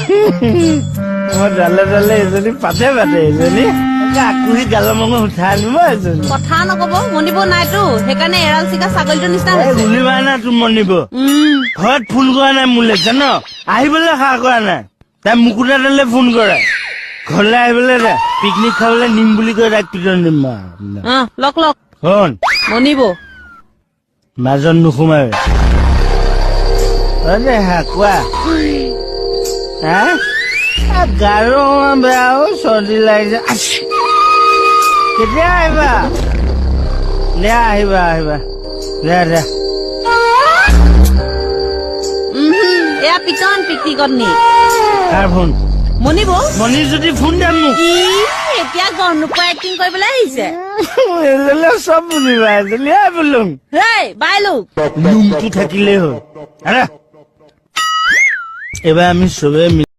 মই ডালে ডালে এজনী পাতে এজনী আকুহি গালৰ মঙহ উঠাই আনিব এজনী কথা নকব মনিব নাইতো সেইকাৰণে এৰাল চিকা ছাগলীটো নিচিনা গুলি মাৰা নাই তোৰ মনিব ঘৰত ফোন কৰা নাই মোলে জান আহিবলৈ সাহ কৰা নাই তাই মুকুতা ডালে ফোন কৰে ঘৰলৈ আহিবলৈ দে পিকনিক খাবলৈ নিম বুলি কৈ তাক পিটন দিম লক লক শুন মনিব মাজত নোসোমাবে কোৱা গাৰো বেয়া চৰ্দি লাগিছে কেতিয়া আহিবা দে আহিবা দে এয়া পিটন পিকনিকত নি কাৰ ফোন মনিব মনি যদি ফোন দে মোক এতিয়া গম নোপোৱা এক্টিং কৰিবলৈ আহিছে চব বুজিবা বোলো বাইলোক লুমটো থাকিলেই হ'ল এবাৰ আমি চবে